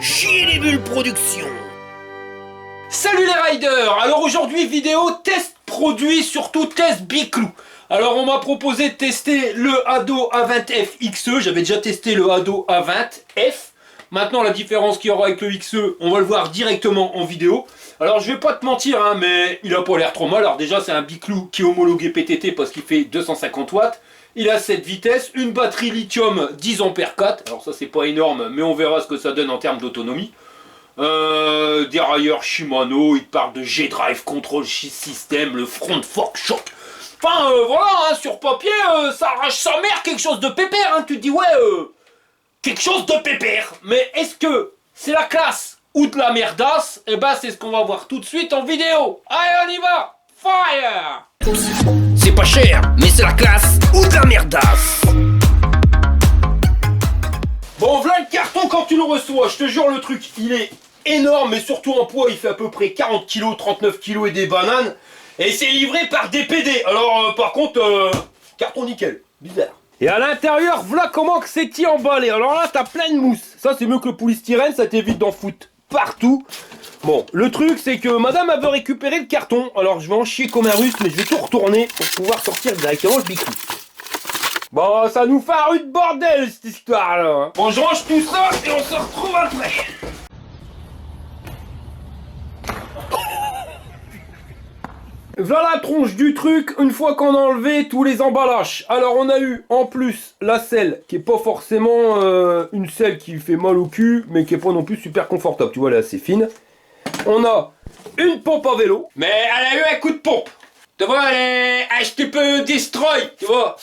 Gilet Bulle Productions. Salut les riders. Alors aujourd'hui vidéo test produit, surtout test Biclou. Alors on m'a proposé de tester le Ado A20F XE. J'avais déjà testé le Ado A20F. Maintenant la différence qu'il y aura avec le XE, on va le voir directement en vidéo. Alors je vais pas te mentir hein, mais il a pas l'air trop mal. Alors déjà c'est un Biclou qui est homologué PTT parce qu'il fait 250 watts. Il a 7 vitesses, une batterie lithium 10 ampères 4. Alors ça c'est pas énorme mais on verra ce que ça donne en termes d'autonomie. Derrière Shimano, il parle de G-Drive Control System, le Front Fork Shock. Enfin voilà, hein, sur papier, ça arrache sa mère quelque chose de pépère. Hein. Tu te dis ouais, quelque chose de pépère. Mais est-ce que c'est la classe ou de la merdasse? Eh ben c'est ce qu'on va voir tout de suite en vidéo. Allez on y va, fire! C'est pas cher, mais c'est la classe ou de la merdasse. Bon voilà le carton quand tu le reçois. Je te jure le truc, il est énorme, mais surtout en poids, il fait à peu près 40 kg, 39 kg et des bananes. Et c'est livré par DPD. Alors par contre, carton nickel. Bizarre. Et à l'intérieur, voilà comment que c'est emballé. Alors là, t'as plein de mousse. Ça, c'est mieux que le polystyrène, ça t'évite d'en foutre partout. Bon, le truc, c'est que madame, elle veut récupérer le carton. Alors, je vais en chier comme un russe, mais je vais tout retourner pour pouvoir sortir directement le Biclou. Bon, ça nous fait un rude bordel, cette histoire-là. Hein. Bon, je range tout ça et on se retrouve après. Voilà la tronche du truc une fois qu'on a enlevé tous les emballages. Alors on a eu en plus la selle qui est pas forcément une selle qui fait mal au cul mais qui est pas non plus super confortable. Tu vois elle est assez fine. On a une pompe à vélo mais elle a eu un coup de pompe. Tu vois elle est un petit peu destroy. Tu vois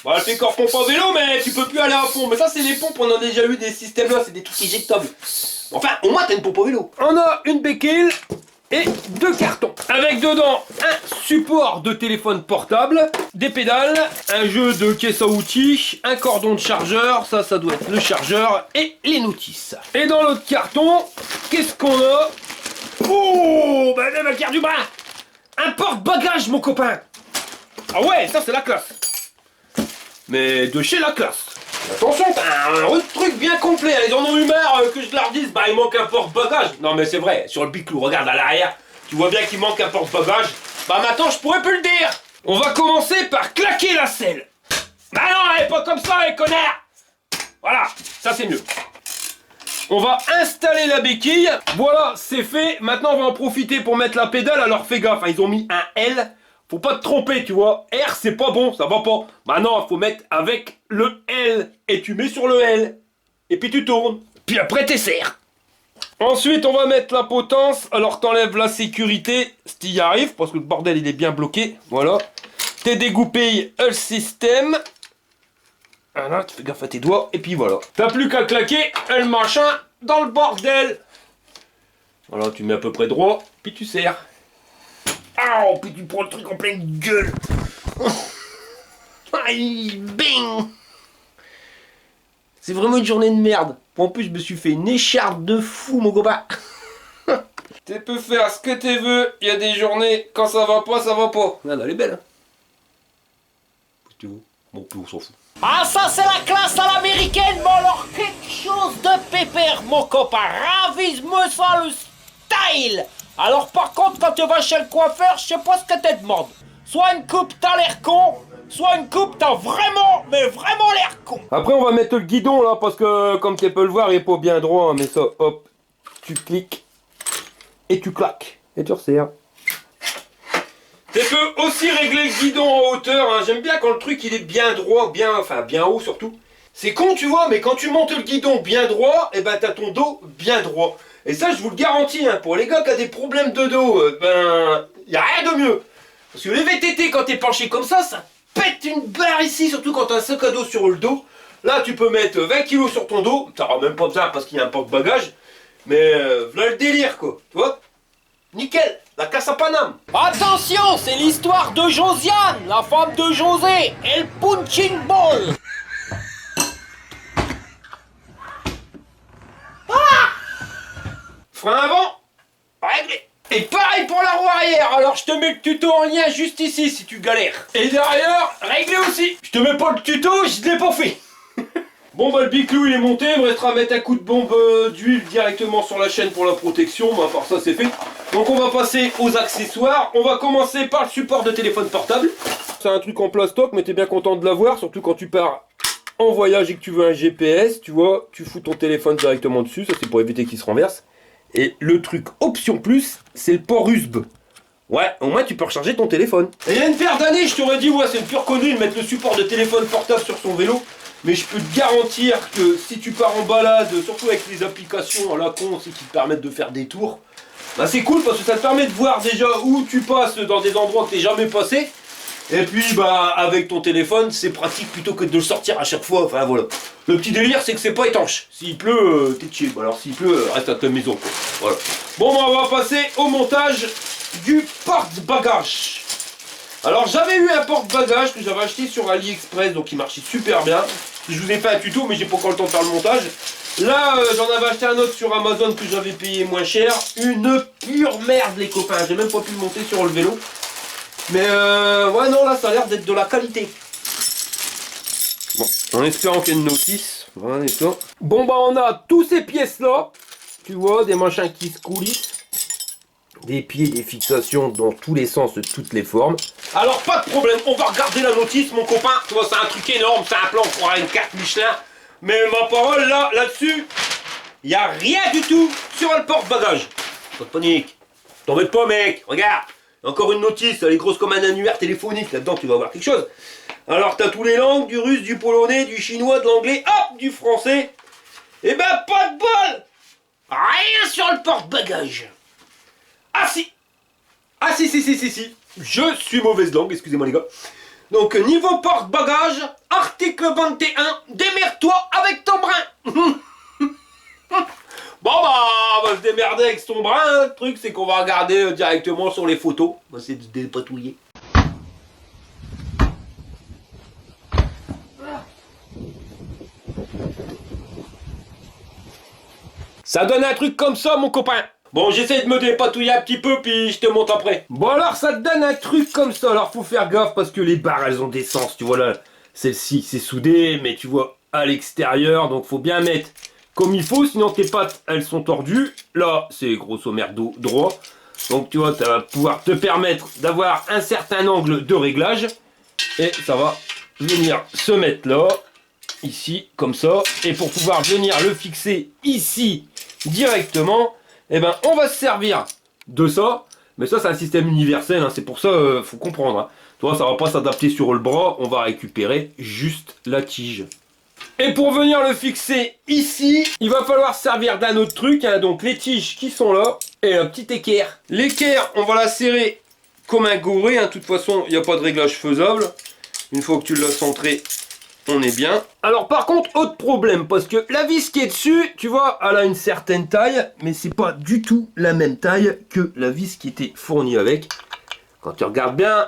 bon, elle fait encore pompe à vélo mais tu peux plus aller à fond. Mais ça c'est les pompes, on a déjà eu des systèmes là, c'est des trucs éjectables. Enfin au moins t'as une pompe à vélo. On a une béquille et 2 cartons. Avec dedans un support de téléphone portable, des pédales, un jeu de caisse à outils, un cordon de chargeur, ça doit être le chargeur, et les notices. Et dans l'autre carton, qu'est-ce qu'on a? Oh, ben la carte du bras. Un porte-bagages mon copain. Ah ouais, ça c'est la classe. Mais de chez la classe. Attention, t'as un truc bien complet, ils en ont eu marre que je leur dise, bah il manque un porte-bagages. Non mais c'est vrai, sur le Biclou, regarde à l'arrière, tu vois bien qu'il manque un porte-bagages. Bah maintenant je pourrais plus le dire. On va commencer par claquer la selle. Bah non, elle est pas comme ça les connards. Voilà, ça c'est mieux. On va installer la béquille, voilà c'est fait. Maintenant on va en profiter pour mettre la pédale, alors fais gaffe, hein, ils ont mis un L. Faut pas te tromper, tu vois. R, c'est pas bon, ça va pas. Maintenant, il faut mettre avec le L. Et tu mets sur le L. Et puis tu tournes. Puis après, t'essairs. Ensuite, on va mettre la potence. Alors, t'enlèves la sécurité. Si t'y arrives, parce que le bordel, il est bien bloqué. Voilà. T'es dégoupé le système. Voilà, tu fais gaffe à tes doigts. Et puis voilà. T'as plus qu'à claquer le machin dans le bordel. Voilà, tu mets à peu près droit. Puis tu serres. Oh, puis tu prends le truc en pleine gueule. Aïe, bing. C'est vraiment une journée de merde. En plus, je me suis fait une écharpe de fou, mon copain. Tu peux faire ce que tu veux. Il y a des journées, quand ça va pas, ça va pas. Regarde, elle est belle. Hein. Tu veux. Bon, plus on s'en fout. Ah ça c'est la classe à l'américaine, mais alors quelque chose de pépère mon copain, ravise-moi ça le style. Alors par contre quand tu vas chez le coiffeur, je sais pas ce que tu demandes. Soit une coupe t'as l'air con, soit une coupe t'as vraiment, mais vraiment l'air con. Après on va mettre le guidon là, parce que comme tu peux le voir il est pas bien droit, hein, mais ça hop, tu cliques et tu claques et tu resserres. Tu peux aussi régler le guidon en hauteur, hein. J'aime bien quand le truc il est bien droit, bien haut surtout. C'est con tu vois, mais quand tu montes le guidon bien droit, et ben t'as ton dos bien droit. Et ça je vous le garantis, hein, pour les gars qui ont des problèmes de dos, ben y a rien de mieux. Parce que les VTT quand t'es penché comme ça pète une barre ici, surtout quand t'as un sac à dos sur le dos. Là tu peux mettre 20 kg sur ton dos, t'auras même pas besoin parce qu'il y a un porte-bagages. Mais voilà le délire quoi, tu vois. Nickel, la casse à Paname. Attention, c'est l'histoire de Josiane, la femme de José, et le punching ball. Frein avant, réglé. Et pareil pour la roue arrière, alors je te mets le tuto en lien juste ici si tu galères. Et derrière, réglé aussi. Je te mets pas le tuto, je l'ai pas fait. Bon bah le biclou il est monté, il me restera à mettre un coup de bombe d'huile directement sur la chaîne pour la protection, mais à part ça c'est fait. Donc on va passer aux accessoires, on va commencer par le support de téléphone portable. C'est un truc en plastoc, mais t'es bien content de l'avoir, surtout quand tu pars en voyage et que tu veux un GPS, tu vois, tu fous ton téléphone directement dessus, ça c'est pour éviter qu'il se renverse. Et le truc option plus, c'est le port USB. Ouais, au moins tu peux recharger ton téléphone. Et il y a une paire d'années, je t'aurais dit, ouais, c'est une pure connerie de mettre le support de téléphone portable sur son vélo. Mais je peux te garantir que si tu pars en balade, surtout avec les applications à la con aussi qui te permettent de faire des tours, bah c'est cool parce que ça te permet de voir déjà où tu passes dans des endroits que t'es jamais passé. Et puis bah avec ton téléphone, c'est pratique plutôt que de le sortir à chaque fois. Enfin voilà. Le petit délire, c'est que c'est pas étanche. S'il pleut, t'es chill. Alors s'il pleut, reste à ta maison, quoi. Voilà. Bon, bah, on va passer au montage du porte-bagages. Alors j'avais eu un porte-bagages que j'avais acheté sur AliExpress, donc il marchait super bien. Je vous ai fait un tuto, mais j'ai pas encore le temps de faire le montage. Là, j'en avais acheté un autre sur Amazon que j'avais payé moins cher. Une pure merde, les copains. J'ai même pas pu le monter sur le vélo. Mais ouais, non, là, ça a l'air d'être de la qualité. Bon, en espérant qu'il y ait une notice. Voilà, ça. Bon, bah, on a tous ces pièces-là. Tu vois, des machins qui se coulissent. Des pieds, des fixations dans tous les sens, de toutes les formes. Alors, pas de problème, on va regarder la notice, mon copain. Tu vois, c'est un truc énorme, c'est un plan pour avoir une carte Michelin. Mais ma parole, là-dessus, il n'y a rien du tout sur le porte-bagages. Pas de panique. T'embête pas, mec. Regarde. Encore une notice, elle est grosse comme un annuaire téléphonique. Là-dedans, tu vas voir quelque chose. Alors, t'as tous les langues, du russe, du polonais, du chinois, de l'anglais, hop, du français. Eh ben, pas de bol. Rien sur le porte-bagages. Ah si. Ah si. Je suis mauvaise langue, excusez-moi les gars. Donc, niveau porte-bagages, article 21, démerde-toi avec ton brin. Bon bah, on va se démerder avec son brin. Le truc, c'est qu'on va regarder directement sur les photos. On va essayer de se dépatouiller. Ça donne un truc comme ça, mon copain. Bon, j'essaie de me dépatouiller un petit peu, puis je te montre après. Bon, alors, ça te donne un truc comme ça. Alors, faut faire gaffe, parce que les barres, elles ont des sens. Tu vois, là, celle-ci, c'est soudé, mais tu vois, à l'extérieur. Donc, faut bien mettre comme il faut, sinon tes pattes, elles sont tordues. Là, c'est grosso merdo droit. Donc, tu vois, ça va pouvoir te permettre d'avoir un certain angle de réglage. Et ça va venir se mettre là, ici, comme ça. Et pour pouvoir venir le fixer ici, directement... Eh ben, on va se servir de ça. Mais ça, c'est un système universel. Hein. C'est pour ça, faut comprendre. Hein. Tu vois, ça va pas s'adapter sur le bras. On va récupérer juste la tige. Et pour venir le fixer ici, il va falloir servir d'un autre truc. Hein. Donc, les tiges qui sont là. Et un petit équerre. L'équerre, on va la serrer comme un goré. Hein. De toute façon, il n'y a pas de réglage faisable. Une fois que tu l'as centré, on est bien. Alors par contre, autre problème, parce que la vis qui est dessus, tu vois, elle a une certaine taille, mais c'est pas du tout la même taille que la vis qui était fournie avec. Quand tu regardes bien,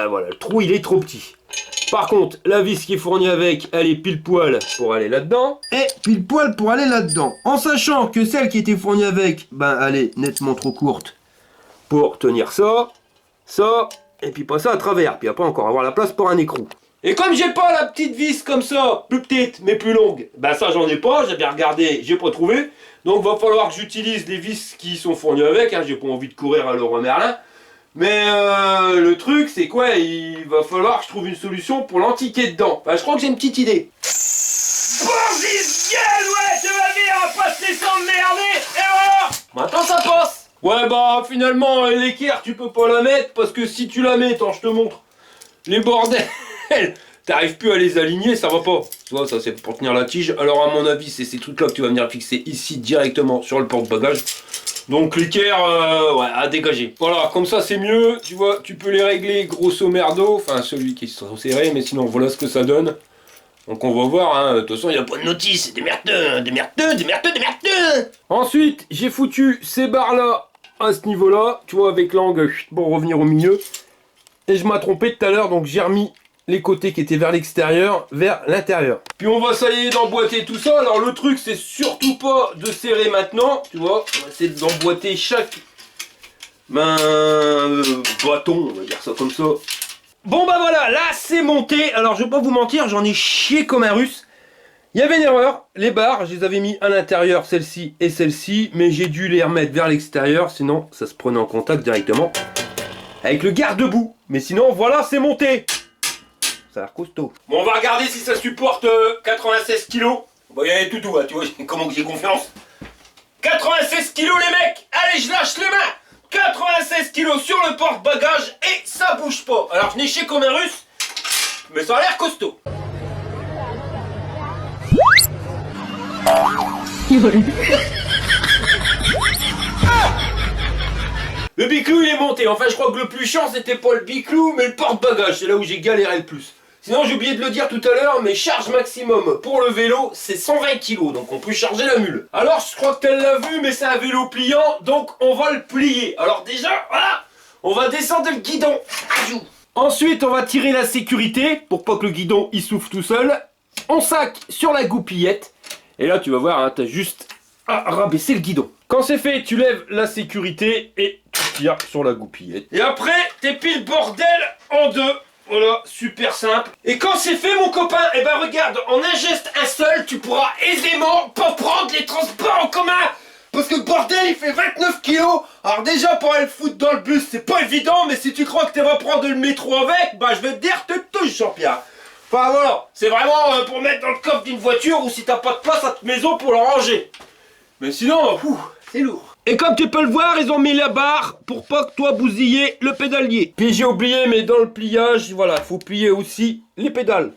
voilà, le trou il est trop petit. Par contre, la vis qui est fournie avec, elle est pile poil pour aller là-dedans, et pile poil pour aller là-dedans. En sachant que celle qui était fournie avec, ben elle est nettement trop courte pour tenir ça, et puis passer à travers, puis après encore avoir la place pour un écrou. Et comme j'ai pas la petite vis comme ça, plus petite mais plus longue, ben ça j'en ai pas, j'ai bien regardé, j'ai pas trouvé. Donc va falloir que j'utilise les vis qui sont fournies avec, hein, j'ai pas envie de courir à Leroy Merlin. Mais le truc c'est quoi, il va falloir que je trouve une solution pour l'antiquer dedans. Enfin, je crois que j'ai une petite idée. Bordel, ouais, tu vas venir passer sans merder, et voilà. Maintenant ça passe. Ouais bah finalement l'équerre tu peux pas la mettre, parce que si tu la mets, attends je te montre, les bordels. T'arrives plus à les aligner, ça va pas. Tu vois, ça c'est pour tenir la tige. Alors à mon avis, c'est ces trucs là que tu vas venir fixer ici directement sur le porte-bagages. Donc l'équerre, ouais, à dégager. Voilà, comme ça c'est mieux. Tu vois, tu peux les régler grosso merdo. Enfin, celui qui est trop serré, mais sinon voilà ce que ça donne. Donc on va voir, hein. De toute façon, il n'y a pas de notice. Des merdeux. Ensuite, j'ai foutu ces barres là à ce niveau là. Tu vois, avec l'angle pour revenir au milieu. Et je m'ai trompé tout à l'heure, donc j'ai remis les côtés qui étaient vers l'extérieur, vers l'intérieur. Puis on va essayer d'emboîter tout ça. Alors le truc, c'est surtout pas de serrer maintenant, tu vois. On va essayer d'emboîter chaque bâton, on va dire ça comme ça. Bon bah voilà, là c'est monté. Alors je vais pas vous mentir, j'en ai chié comme un russe. Il y avait une erreur, les barres, je les avais mis à l'intérieur, celle-ci et celle-ci, mais j'ai dû les remettre vers l'extérieur, sinon ça se prenait en contact directement avec le garde-boue. Mais sinon, voilà, c'est monté. Ça a l'air costaud. Bon, on va regarder si ça supporte 96 kilos. Bon, il y a tout doux, hein, tu vois, comment j'ai confiance. 96 kilos, les mecs. Allez, je lâche les mains. 96 kilos sur le porte-bagages et ça bouge pas. Alors, je n'ai chez comme un russe, mais ça a l'air costaud. Le biclou il est monté, enfin je crois que le plus chiant c'était pas le biclou mais le porte-bagages, c'est là où j'ai galéré le plus. Sinon j'ai oublié de le dire tout à l'heure, mais charge maximum pour le vélo c'est 120 kg, donc on peut charger la mule. Alors je crois que tu l'as vu mais c'est un vélo pliant, donc on va le plier. Alors déjà, voilà, on va descendre le guidon. Ensuite on va tirer la sécurité pour pas que le guidon il souffle tout seul. On sac sur la goupillette. Et là tu vas voir, hein, t'as juste à rabaisser le guidon. Quand c'est fait, tu lèves la sécurité et tu tires sur la goupillette. Et après, t'épiles le bordel en deux. Voilà, super simple. Et quand c'est fait, mon copain, eh ben regarde, en un geste, un seul, tu pourras aisément pas prendre les transports en commun. Parce que le bordel, il fait 29 kilos. Alors déjà, pour aller le foutre dans le bus, c'est pas évident. Mais si tu crois que tu vas prendre le métro avec, bah je vais te dire, te touche, Jean-Pierre. Enfin voilà, c'est vraiment pour mettre dans le coffre d'une voiture ou si t'as pas de place à ta maison pour le ranger. Mais sinon, c'est lourd. Et comme tu peux le voir, ils ont mis la barre pour pas que toi bousiller le pédalier. Puis j'ai oublié, mais dans le pliage, voilà, faut plier aussi les pédales.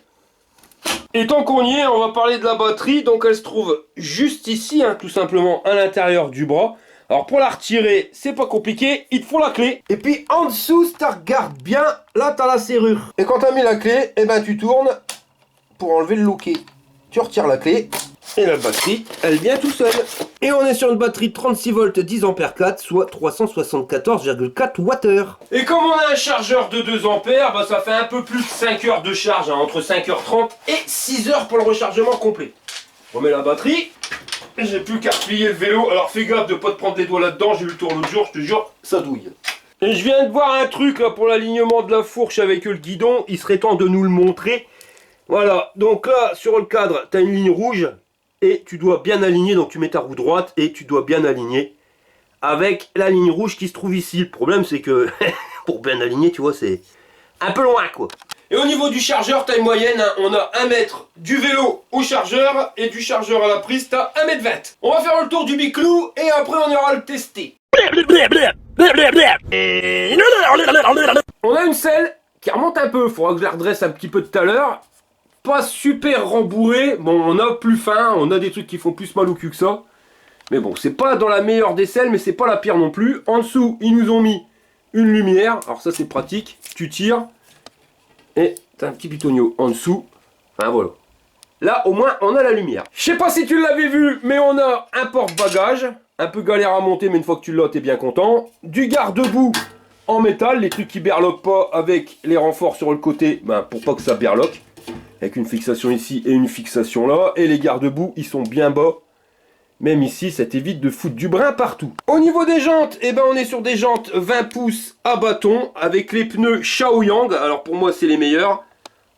Et tant qu'on y est, on va parler de la batterie. Donc elle se trouve juste ici, hein, tout simplement à l'intérieur du bras. Alors pour la retirer, c'est pas compliqué, il te faut la clé. Et puis en dessous, si tu regardes bien, là t'as la serrure. Et quand t'as mis la clé, eh ben tu tournes pour enlever le loquet. Tu retires la clé et la batterie, elle vient tout seul. Et on est sur une batterie 36 volts 10 ampères 4, soit 374,4 Wh. Et comme on a un chargeur de 2 ampères, bah ça fait un peu plus de 5 heures de charge, hein, entre 5h30 et 6 heures pour le rechargement complet. On remet la batterie. J'ai plus qu'à replier le vélo, alors fais gaffe de pas te prendre les doigts là-dedans, j'ai eu le tour l'autre jour, je te jure, ça douille. Et je viens de voir un truc là pour l'alignement de la fourche avec le guidon, il serait temps de nous le montrer. Voilà, donc là sur le cadre, tu as une ligne rouge et tu dois bien aligner, donc tu mets ta roue droite et tu dois bien aligner avec la ligne rouge qui se trouve ici. Le problème c'est que pour bien aligner, tu vois, c'est un peu loin quoi. Et au niveau du chargeur, taille moyenne, hein, on a 1 mètre du vélo au chargeur et du chargeur à la prise, t'as 1,20 m. On va faire le tour du biclou et après on ira le tester. On a une selle qui remonte un peu, il faudra que je la redresse un petit peu tout à l'heure. Pas super rembourrée, bon on a plus fin, on a des trucs qui font plus mal au cul que ça. Mais bon, c'est pas dans la meilleure des selles, mais c'est pas la pire non plus. En dessous, ils nous ont mis une lumière, alors ça c'est pratique, tu tires. Et t'as un petit pitonio en dessous. Enfin voilà. Là au moins on a la lumière. Je sais pas si tu l'avais vu, mais on a un porte-bagages. Un peu galère à monter, mais une fois que tu l'as, t'es bien content. Du garde-boue en métal, les trucs qui berloquent pas avec les renforts sur le côté, ben, pour pas que ça berloque. Avec une fixation ici et une fixation là. Et les garde-boue, ils sont bien bas. Même ici, ça t'évite de foutre du brin partout. Au niveau des jantes, eh ben on est sur des jantes 20 pouces à bâton avec les pneus Shaoyang. Alors pour moi, c'est les meilleurs.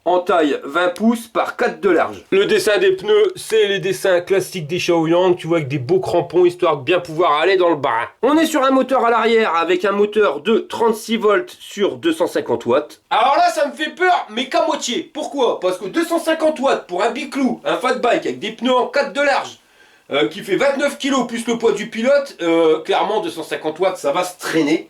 En taille 20 pouces par 4 de large. Le dessin des pneus, c'est les dessins classiques des Shaoyang. Tu vois, avec des beaux crampons, histoire de bien pouvoir aller dans le brin. On est sur un moteur à l'arrière avec un moteur de 36 volts sur 250 watts. Alors là, ça me fait peur, mais qu'à moitié. Pourquoi? Parce que 250 watts pour un biclou, un fat bike avec des pneus en 4 de large. Qui fait 29 kg plus le poids du pilote, clairement 250 watts ça va se traîner.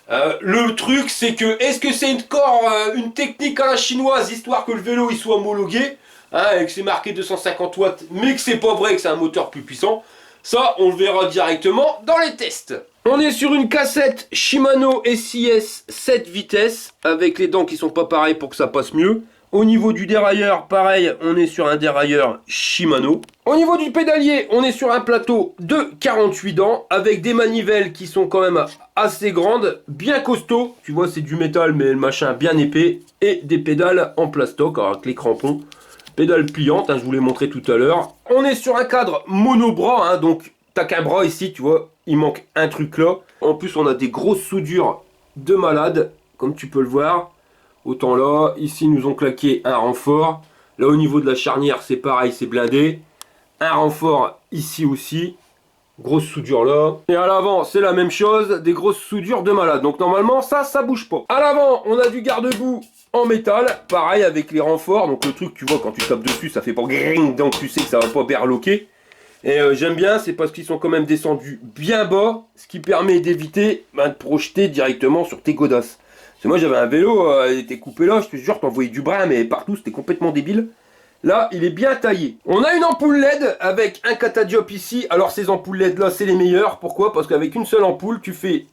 Le truc c'est que, est-ce que c'est une technique à la chinoise, histoire que le vélo il soit homologué, hein, et que c'est marqué 250 watts, mais que c'est pas vrai, que c'est un moteur plus puissant? Ça on le verra directement dans les tests. On est sur une cassette Shimano SIS 7 vitesses, avec les dents qui sont pas pareilles pour que ça passe mieux. Au niveau du dérailleur, pareil, on est sur un dérailleur Shimano. Au niveau du pédalier, on est sur un plateau de 48 dents, avec des manivelles qui sont quand même assez grandes, bien costauds. Tu vois, c'est du métal, mais le machin bien épais. Et des pédales en plastoc, alors avec les crampons. Pédales pliantes, hein, je vous l'ai montré tout à l'heure. On est sur un cadre monobras, hein, donc t'as qu'un bras ici, tu vois, il manque un truc là. En plus, on a des grosses soudures de malade, comme tu peux le voir. Autant là, ici nous ont claqué un renfort. Là au niveau de la charnière c'est pareil, c'est blindé. Un renfort ici aussi. Grosse soudure là. Et à l'avant c'est la même chose, des grosses soudures de malade. Donc normalement ça bouge pas. À l'avant on a du garde-boue en métal. Pareil avec les renforts. Donc le truc tu vois quand tu tapes dessus ça fait pas gring. Donc tu sais que ça va pas berloquer. Et j'aime bien, c'est parce qu'ils sont quand même descendus bien bas, ce qui permet d'éviter de projeter directement sur tes godasses. Parce que moi j'avais un vélo, il était coupé là, je te jure, t'envoyais du brin, mais partout, c'était complètement débile. Là, il est bien taillé. On a une ampoule LED avec un catadiop ici. Alors ces ampoules LED là, c'est les meilleures. Pourquoi? Parce qu'avec une seule ampoule, tu fais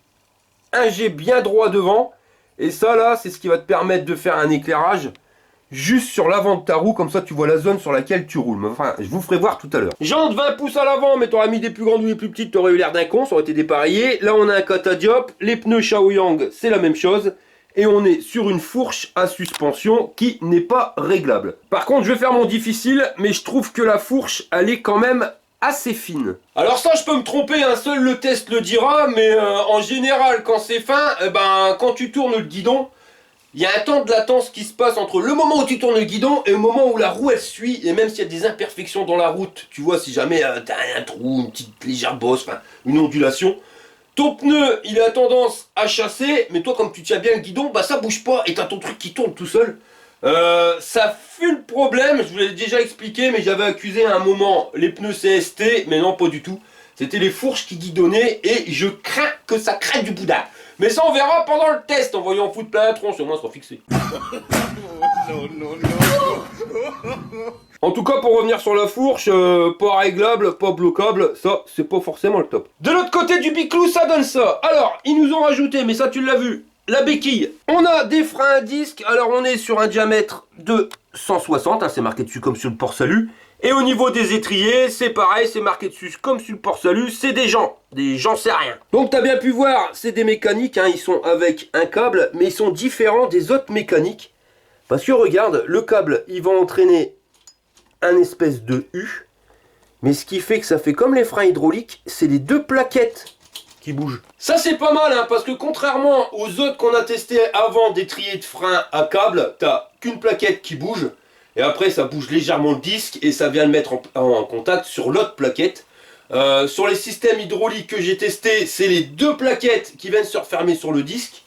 un jet bien droit devant. Et ça là, c'est ce qui va te permettre de faire un éclairage juste sur l'avant de ta roue, comme ça tu vois la zone sur laquelle tu roules. Mais enfin, je vous ferai voir tout à l'heure. Jante 20 pouces à l'avant, mais t'aurais mis des plus grandes ou des plus petites, t'aurais eu l'air d'un con, ça aurait été dépareillé. Là on a un catadiop, les pneus Shaoyang, c'est la même chose. Et on est sur une fourche à suspension qui n'est pas réglable. Par contre, je vais faire mon difficile, mais je trouve que la fourche, elle est quand même assez fine. Alors ça, je peux me tromper, hein, seul le test le dira, mais en général, quand c'est fin, quand tu tournes le guidon, il y a un temps de latence qui se passe entre le moment où tu tournes le guidon et le moment où la roue elle suit. Et même s'il y a des imperfections dans la route, tu vois, si jamais t'as un trou, une petite légère bosse, enfin une ondulation, ton pneu il a tendance à chasser, mais toi comme tu tiens bien le guidon, bah ça bouge pas et t'as ton truc qui tourne tout seul. Ça fut le problème, je vous l'ai déjà expliqué, mais j'avais accusé à un moment les pneus CST, mais non pas du tout. C'était les fourches qui guidonnaient et je crains que ça craigne du boudin. Mais ça on verra pendant le test, en voyant foutre plein la tronche, au moins ça sera fixé. En tout cas pour revenir sur la fourche, pas réglable, pas bloquable, ça c'est pas forcément le top. De l'autre côté du biclou ça donne ça. Alors ils nous ont rajouté, mais ça tu l'as vu, la béquille. On a des freins à disque, alors on est sur un diamètre de 160, hein, c'est marqué dessus comme sur le port-salut. Et au niveau des étriers, c'est pareil, c'est marqué dessus comme sur le port-salut, c'est des gens sais rien. Donc t'as bien pu voir, c'est des mécaniques, hein, ils sont avec un câble, mais ils sont différents des autres mécaniques. Parce que regarde, le câble, il va entraîner un espèce de U, mais ce qui fait que ça fait comme les freins hydrauliques, c'est les deux plaquettes qui bougent. Ça c'est pas mal, hein, parce que contrairement aux autres qu'on a testés avant d'étrier de frein à câble, t'as qu'une plaquette qui bouge. Et après ça bouge légèrement le disque et ça vient le mettre en contact sur l'autre plaquette. Sur les systèmes hydrauliques que j'ai testés, c'est les deux plaquettes qui viennent se refermer sur le disque.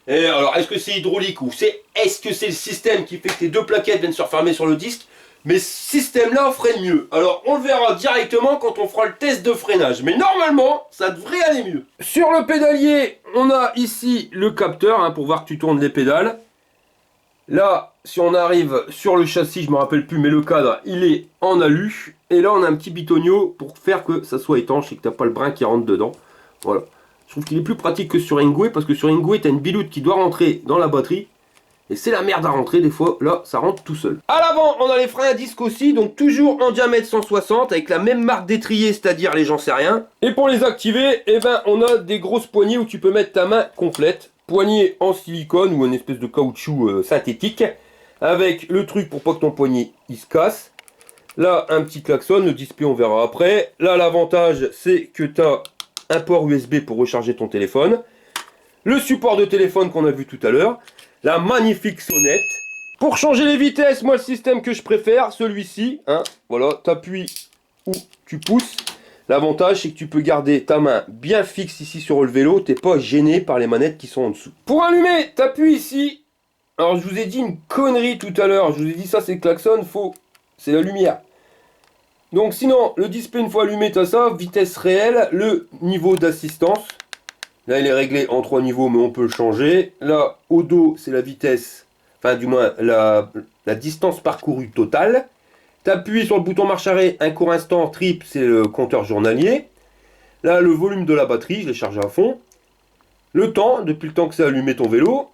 Et alors est-ce que c'est hydraulique ou est-ce que c'est le système qui fait que les deux plaquettes viennent se refermer sur le disque? Mais ce système là freine mieux. Alors on le verra directement quand on fera le test de freinage. Mais normalement ça devrait aller mieux. Sur le pédalier, on a ici le capteur, hein, pour voir que tu tournes les pédales. Là, si on arrive sur le châssis, je me rappelle plus, mais le cadre, il est en alu. Et là, on a un petit bitonio pour faire que ça soit étanche et que tu n'as pas le brin qui rentre dedans. Voilà. Je trouve qu'il est plus pratique que sur Ingwe, parce que sur Ingwe, tu as une biloute qui doit rentrer dans la batterie. Et c'est la merde à rentrer, des fois, là, ça rentre tout seul. À l'avant, on a les freins à disque aussi, donc toujours en diamètre 160, avec la même marque d'étrier, c'est-à-dire les j'en sais rien. Et pour les activer, eh ben, on a des grosses poignées où tu peux mettre ta main complète. Poignée en silicone ou une espèce de caoutchouc synthétique, avec le truc pour pas que ton poignet il se casse. Là un petit klaxon, le display on verra après. Là l'avantage c'est que tu as un port USB pour recharger ton téléphone, le support de téléphone qu'on a vu tout à l'heure, la magnifique sonnette. Pour changer les vitesses, moi le système que je préfère, celui-ci, hein, voilà, t'appuies ou tu pousses. L'avantage, c'est que tu peux garder ta main bien fixe ici sur le vélo, t'es pas gêné par les manettes qui sont en dessous. Pour allumer, t'appuies ici. Alors, je vous ai dit une connerie tout à l'heure. Je vous ai dit ça, c'est le klaxon, faux. C'est la lumière. Donc, sinon, le display, une fois allumé, t'as ça. Vitesse réelle, le niveau d'assistance. Là, il est réglé en 3 niveaux, mais on peut le changer. Là, au dos, c'est la vitesse, enfin, du moins, la distance parcourue totale. T'appuies sur le bouton marche arrêt, un court instant, trip, c'est le compteur journalier. Là, le volume de la batterie, je l'ai chargé à fond. Le temps, depuis le temps que c'est allumé ton vélo.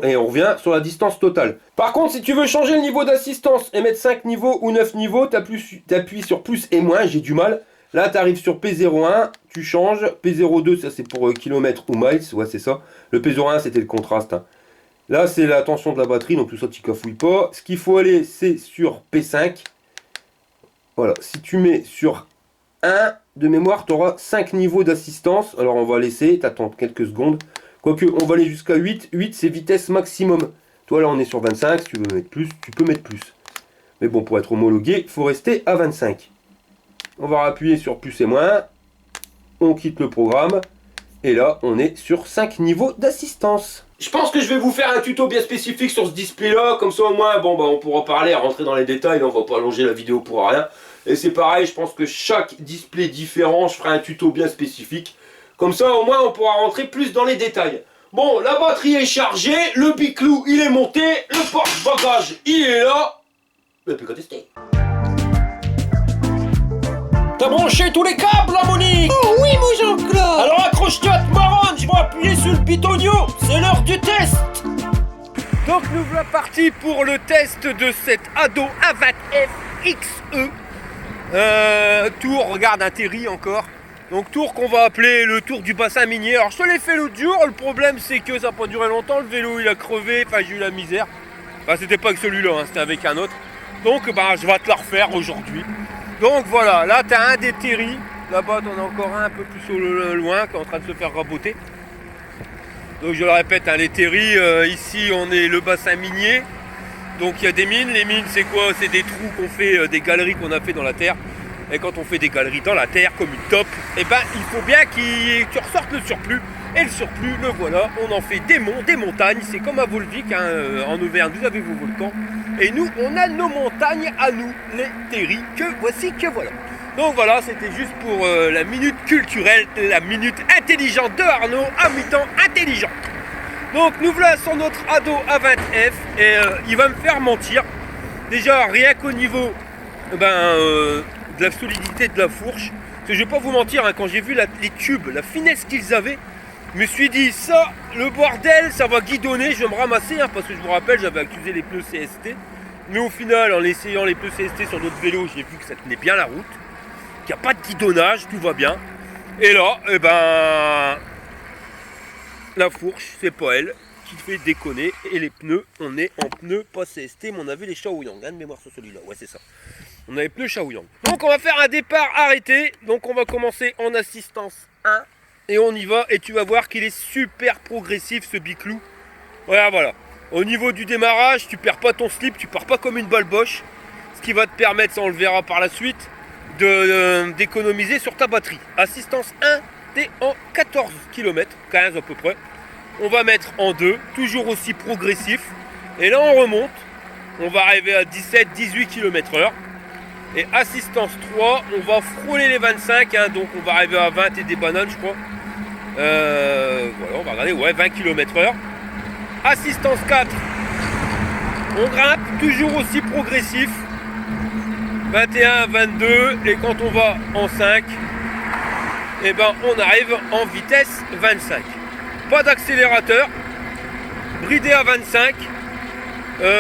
Et on revient sur la distance totale. Par contre, si tu veux changer le niveau d'assistance et mettre 5 niveaux ou 9 niveaux, t'appuies sur plus et moins, j'ai du mal. Là, tu arrives sur P01, tu changes. P02, ça c'est pour kilomètres ou miles, ouais c'est ça. Le P01, c'était le contraste, hein. Là, c'est la tension de la batterie, donc tout ça, tu cafouilles pas. Ce qu'il faut aller, c'est sur P5. Voilà, si tu mets sur 1 de mémoire, tu auras 5 niveaux d'assistance. Alors, on va laisser, t'attends quelques secondes. Quoique, on va aller jusqu'à 8. 8, c'est vitesse maximum. Toi, là, on est sur 25. Si tu veux mettre plus, tu peux mettre plus. Mais bon, pour être homologué, il faut rester à 25. On va appuyer sur plus et moins. On quitte le programme. Et là, on est sur 5 niveaux d'assistance. Je pense que je vais vous faire un tuto bien spécifique sur ce display-là. Comme ça, au moins, bon, bah, on pourra parler, rentrer dans les détails. On va pas allonger la vidéo pour rien. Et c'est pareil, je pense que chaque display différent, je ferai un tuto bien spécifique. Comme ça, au moins, on pourra rentrer plus dans les détails. Bon, la batterie est chargée. Le biclou, il est monté. Le porte-bagages, il est là. Il n'y a plus qu'à tester. T'as branché tous les câbles, là, Monique? Oh oui, mon Jean-Claude. Alors accroche-toi à te marronne, je vais appuyer sur le pitonio. C'est l'heure du test. Donc nous voilà partis pour le test de cette Ado A20F XE. Tour, regarde, un Terry encore. Donc tour qu'on va appeler le tour du bassin minier. Alors je te l'ai fait l'autre jour, le problème c'est que ça n'a pas duré longtemps, le vélo il a crevé, enfin j'ai eu la misère. Enfin c'était pas que celui-là, hein, c'était avec un autre. Donc bah, je vais te la refaire aujourd'hui. Donc voilà, là tu as un des Terry. Là-bas t'en as encore un peu plus au loin qui est en train de se faire raboter. Donc je le répète, hein, les Terry, ici on est le bassin minier. Donc il y a des mines, les mines c'est quoi? C'est des trous qu'on fait, des galeries qu'on a fait dans la terre. Et quand on fait des galeries dans la terre comme une top, et ben il faut bien que tu ressortes le surplus. Et le surplus, le voilà, on en fait des monts, des montagnes. C'est comme à Volvic, hein, en Auvergne, vous avez vos volcans. Et nous, on a nos montagnes à nous, les Terry, que voici, que voilà. Donc voilà, c'était juste pour la minute culturelle, la minute intelligente de Arnaud, à mi-temps intelligent. Donc nous voilà sur notre Ado A20F et il va me faire mentir. Déjà rien qu'au niveau de la solidité de la fourche. Parce que je vais pas vous mentir, hein, quand j'ai vu les tubes, la finesse qu'ils avaient, je me suis dit ça, le bordel, ça va guidonner, je vais me ramasser, hein, parce que je vous rappelle, j'avais accusé les pneus CST. Mais au final, en essayant les pneus CST sur d'autres vélos, j'ai vu que ça tenait bien la route. Qu'il n'y a pas de guidonnage, tout va bien. Et là, la fourche, c'est pas elle qui fait déconner. Et les pneus, on est en pneus pas CST, mais on avait les Shaoyang, hein, de mémoire sur celui-là. Ouais, c'est ça. On avait pneus Shaoyang. Donc on va faire un départ arrêté. Donc on va commencer en assistance 1. Et on y va. Et tu vas voir qu'il est super progressif ce biclou. Voilà. Au niveau du démarrage, tu perds pas ton slip, tu pars pas comme une balle Bosch. Ce qui va te permettre, ça on le verra par la suite, d'économiser sur ta batterie. Assistance 1, t'es en 14 km, 15 à peu près. On va mettre en 2, toujours aussi progressif. Et là on remonte. On va arriver à 17-18 km/h. Et assistance 3, on va frôler les 25, hein, donc on va arriver à 20 et des bananes, je crois. Voilà, on va regarder, ouais, 20 km/h. Assistance 4, on grimpe, toujours aussi progressif. 21, 22, et quand on va en 5, et ben on arrive en vitesse 25. Pas d'accélérateur, bridé à 25.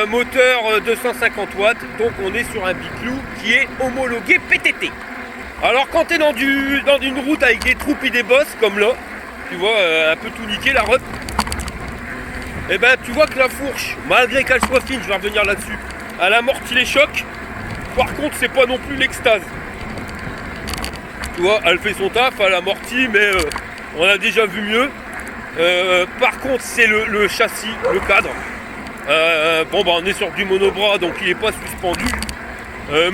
Moteur 250 watts, donc on est sur un biclou qui est homologué PTT. Alors quand tu es dans une route avec des trous et des bosses comme là, tu vois un peu tout niqué la route, et ben tu vois que la fourche, malgré qu'elle soit fine, je vais revenir là-dessus, elle amortit les chocs. Par contre c'est pas non plus l'extase. Tu vois, elle fait son taf, elle amortit, mais on a déjà vu mieux. Par contre c'est le châssis, le cadre. On est sur du monobras, donc il n'est pas suspendu.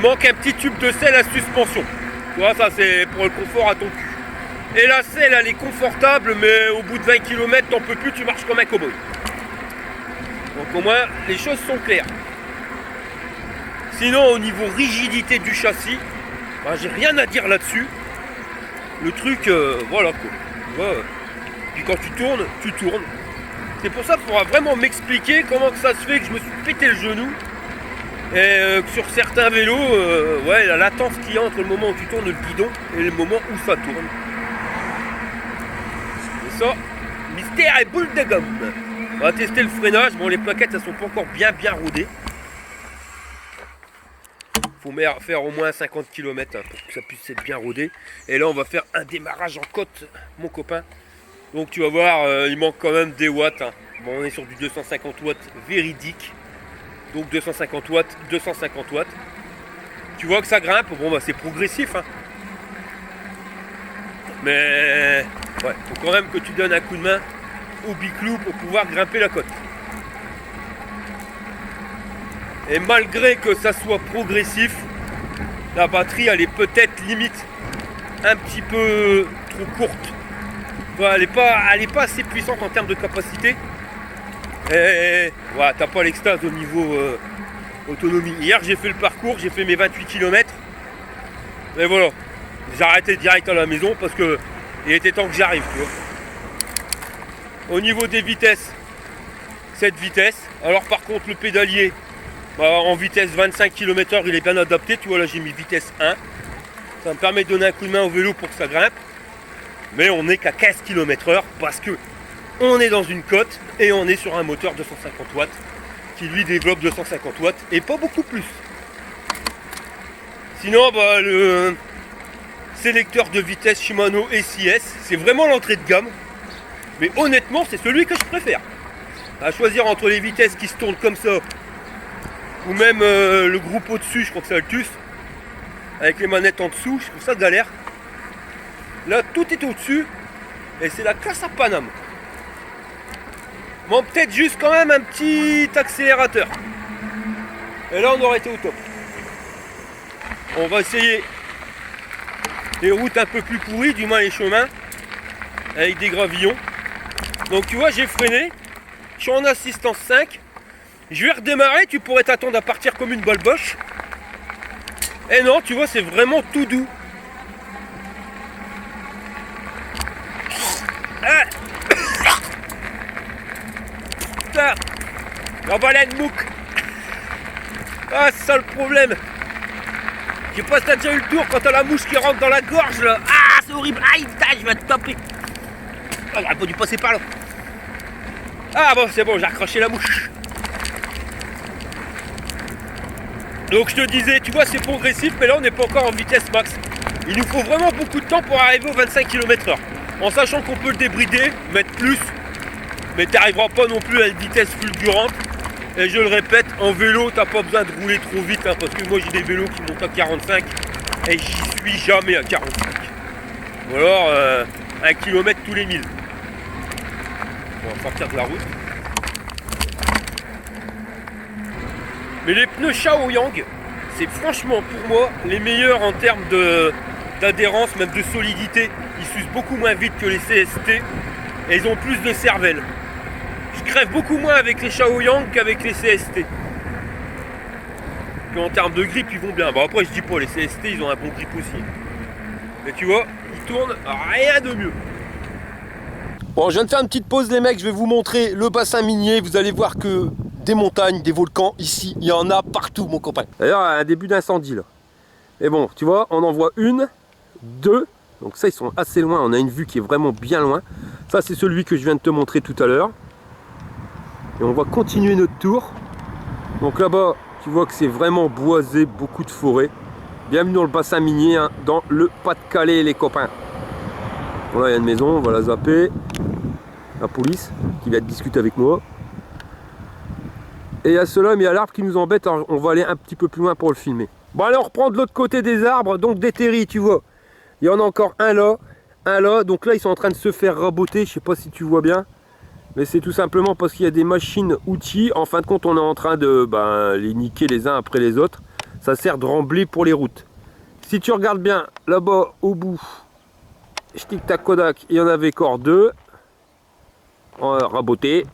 Manque un petit tube de selle à suspension. Tu vois, ça c'est pour le confort à ton cul. Et la selle elle est confortable, mais au bout de 20 km t'en peux plus, tu marches comme un cow-boy. Donc au moins les choses sont claires. Sinon au niveau rigidité du châssis, j'ai rien à dire là-dessus. Le truc, voilà quoi. Ouais. Puis quand tu tournes. C'est pour ça qu'il faudra vraiment m'expliquer comment que ça se fait que je me suis pété le genou. Et que sur certains vélos, la latence qu'il y a entre le moment où tu tournes le guidon et le moment où ça tourne. C'est ça, mystère et boule de gomme. On va tester le freinage. Bon, les plaquettes, elles sont pas encore bien rodées. Faut faire au moins 50 km pour que ça puisse être bien rodé. Et là, on va faire un démarrage en côte, mon copain. Donc tu vas voir, il manque quand même des watts. Hein. Bon, on est sur du 250 watts véridique. Donc 250 watts, 250 watts. Tu vois que ça grimpe. Bon, c'est progressif. Hein. Mais ouais, faut quand même que tu donnes un coup de main au biclou pour pouvoir grimper la côte. Et malgré que ça soit progressif, la batterie elle est peut-être limite un petit peu trop courte. Elle n'est pas assez puissante en termes de capacité. Et voilà, t'as pas l'extase au niveau autonomie. Hier j'ai fait le parcours, j'ai fait mes 28 km. Et voilà, j'ai arrêté direct à la maison parce que il était temps que j'arrive. Au niveau des vitesses, cette vitesse. Alors par contre le pédalier, en vitesse 25 km/h il est bien adapté. Tu vois là j'ai mis vitesse 1. Ça me permet de donner un coup de main au vélo pour que ça grimpe. Mais on n'est qu'à 15 km/h parce que on est dans une côte et on est sur un moteur de 150 watts qui lui développe 250 watts et pas beaucoup plus. Sinon le sélecteur de vitesse Shimano SIS, c'est vraiment l'entrée de gamme. Mais honnêtement c'est celui que je préfère. À choisir entre les vitesses qui se tournent comme ça ou même le groupe au-dessus, je crois que c'est Altus, avec les manettes en dessous, je trouve ça galère. Là tout est au-dessus et c'est la classe à Paname. Bon, peut-être juste quand même un petit accélérateur. Et là on aurait été au top. On va essayer les routes un peu plus pourries, du moins les chemins, avec des gravillons. Donc tu vois j'ai freiné, je suis en assistance 5. Je vais redémarrer, tu pourrais t'attendre à partir comme une balle boche. Et non, tu vois c'est vraiment tout doux. Ah. Putain, la baleine mouque. Ah, c'est ça le problème. Je sais pas si t'as déjà eu le tour quand t'as la mouche qui rentre dans la gorge là. Ah, c'est horrible. Aïe, putain, je vais te taper. Ah, j'aurais pas dû passer par là. Ah bon, c'est bon, j'ai accroché la mouche. Donc je te disais, tu vois, c'est progressif, mais là on n'est pas encore en vitesse max. Il nous faut vraiment beaucoup de temps pour arriver aux 25 km/h. En sachant qu'on peut le débrider, mettre plus, mais tu n'arriveras pas non plus à une vitesse fulgurante. Et je le répète, en vélo, t'as pas besoin de rouler trop vite, hein, parce que moi j'ai des vélos qui montent à 45 et j'y suis jamais à 45. Ou alors 1 km tous les 1000. On va sortir de la route. Mais les pneus Shaoyang, c'est franchement pour moi les meilleurs en termes d'adhérence, même de solidité. Ils s'usent beaucoup moins vite que les CST et ils ont plus de cervelle. Je crève beaucoup moins avec les Shaoyang qu'avec les CST. En termes de grip, ils vont bien. Bon, après, je dis pas, les CST, ils ont un bon grip aussi. Mais tu vois, ils tournent rien de mieux. Bon, je viens de faire une petite pause, les mecs. Je vais vous montrer le bassin minier. Vous allez voir que des montagnes, des volcans, ici, il y en a partout, mon copain. D'ailleurs, un début d'incendie, là. Et bon, tu vois, on en voit une, deux. Donc ça, ils sont assez loin. On a une vue qui est vraiment bien loin. Ça, c'est celui que je viens de te montrer tout à l'heure. Et on va continuer notre tour. Donc là-bas, tu vois que c'est vraiment boisé, beaucoup de forêt. Bienvenue dans le bassin minier, hein, dans le Pas-de-Calais, les copains. Bon, là, il y a une maison, on va la zapper. La police qui vient de discuter avec moi. Et il y a cela, mais il y a l'arbre qui nous embête. Alors on va aller un petit peu plus loin pour le filmer. Bon, allez, on reprend de l'autre côté des arbres, donc des terris, tu vois. Il y en a encore un là. Donc là, ils sont en train de se faire raboter. Je sais pas si tu vois bien. Mais c'est tout simplement parce qu'il y a des machines outils. En fin de compte, on est en train de les niquer les uns après les autres. Ça sert de remblai pour les routes. Si tu regardes bien, là-bas, au bout, tic-tac Kodak, il y en avait encore deux. Rabotés.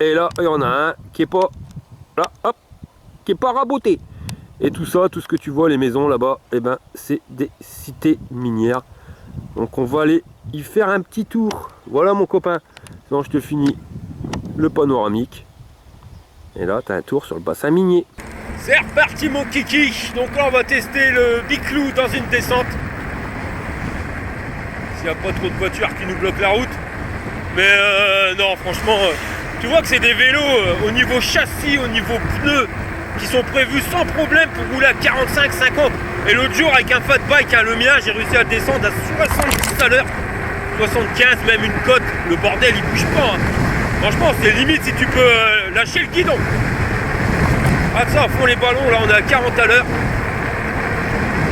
Et là, il y en a un qui est pas... Là, hop, qui est pas raboté. Et tout ça, tout ce que tu vois, les maisons là-bas, eh ben, c'est des cités minières. Donc on va aller y faire un petit tour. Voilà mon copain. Donc je te finis le panoramique. Et là, tu as un tour sur le bassin minier. C'est reparti mon kiki. Donc là, on va tester le Biclou dans une descente. S'il n'y a pas trop de voitures qui nous bloquent la route. Mais non, franchement, tu vois que c'est des vélos au niveau châssis, au niveau pneus, qui sont prévus sans problème pour rouler à 45-50. Et l'autre jour, avec un fat bike, le mien, j'ai réussi à descendre à 70 à l'heure. 75, même une côte, le bordel il bouge pas. Hein. Franchement, c'est limite si tu peux lâcher le guidon. Ah, ça, à fond les ballons, là on est à 40 à l'heure.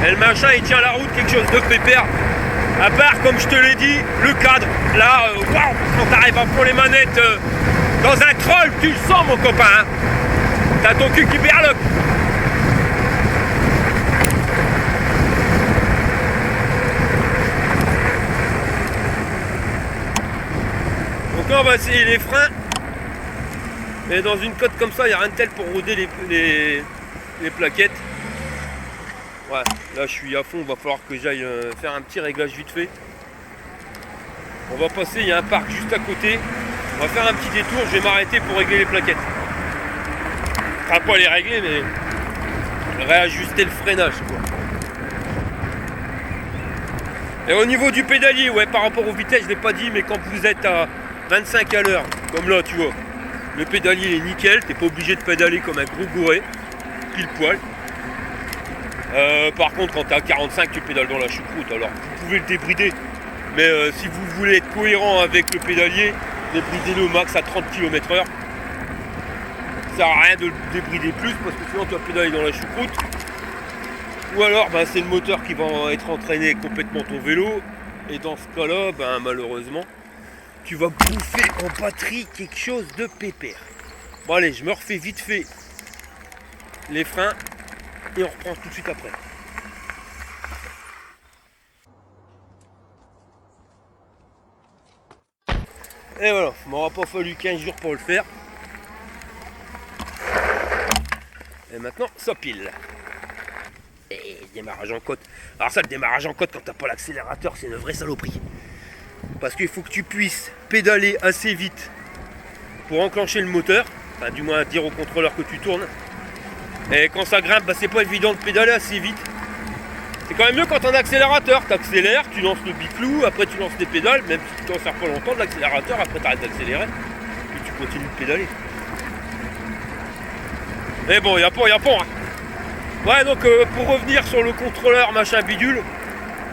Et le machin il tient la route, quelque chose de pépère. À part, comme je te l'ai dit, le cadre. Là, waouh, quand t'arrives à fond les manettes dans un crawl, tu le sens, mon copain. Hein. T'as ton cul qui berloque. Donc là on va essayer les freins. Et dans une côte comme ça, il n'y a rien de tel pour roder les plaquettes. Ouais, là je suis à fond, il va falloir que j'aille faire un petit réglage vite fait. On va passer, il y a un parc juste à côté. On va faire un petit détour, je vais m'arrêter pour régler les plaquettes. Enfin pas les régler, mais réajuster le freinage quoi. Et au niveau du pédalier, ouais, par rapport aux vitesses, je l'ai pas dit, mais quand vous êtes à 25 à l'heure, comme là tu vois, le pédalier est nickel, t'es pas obligé de pédaler comme un gros gouré, pile poil. Par contre quand t'es à 45 tu pédales dans la choucroute, alors vous pouvez le débrider, mais si vous voulez être cohérent avec le pédalier, débridez-le au max à 30 km/h. Ça sert à rien de le débrider plus parce que sinon tu vas pédaler dans la choucroute. Ou alors ben, c'est le moteur qui va être entraîné complètement ton vélo, et dans ce cas là ben, malheureusement tu vas bouffer en batterie quelque chose de pépère. Bon allez, je me refais vite fait les freins et on reprend tout de suite après. Et voilà, il m'aura pas fallu 15 jours pour le faire. Et maintenant, ça pile. Et démarrage en côte. Alors ça, le démarrage en côte, quand t'as pas l'accélérateur, c'est une vraie saloperie. Parce qu'il faut que tu puisses pédaler assez vite pour enclencher le moteur. Enfin, du moins dire au contrôleur que tu tournes. Et quand ça grimpe, bah, c'est pas évident de pédaler assez vite. C'est quand même mieux quand t'as un accélérateur. T'accélères, tu lances le biclou, après tu lances les pédales, même si tu t'en sers pas longtemps de l'accélérateur, après t'arrêtes d'accélérer et tu continues de pédaler. Mais bon, y'a pas, hein. Ouais, donc pour revenir sur le contrôleur machin bidule,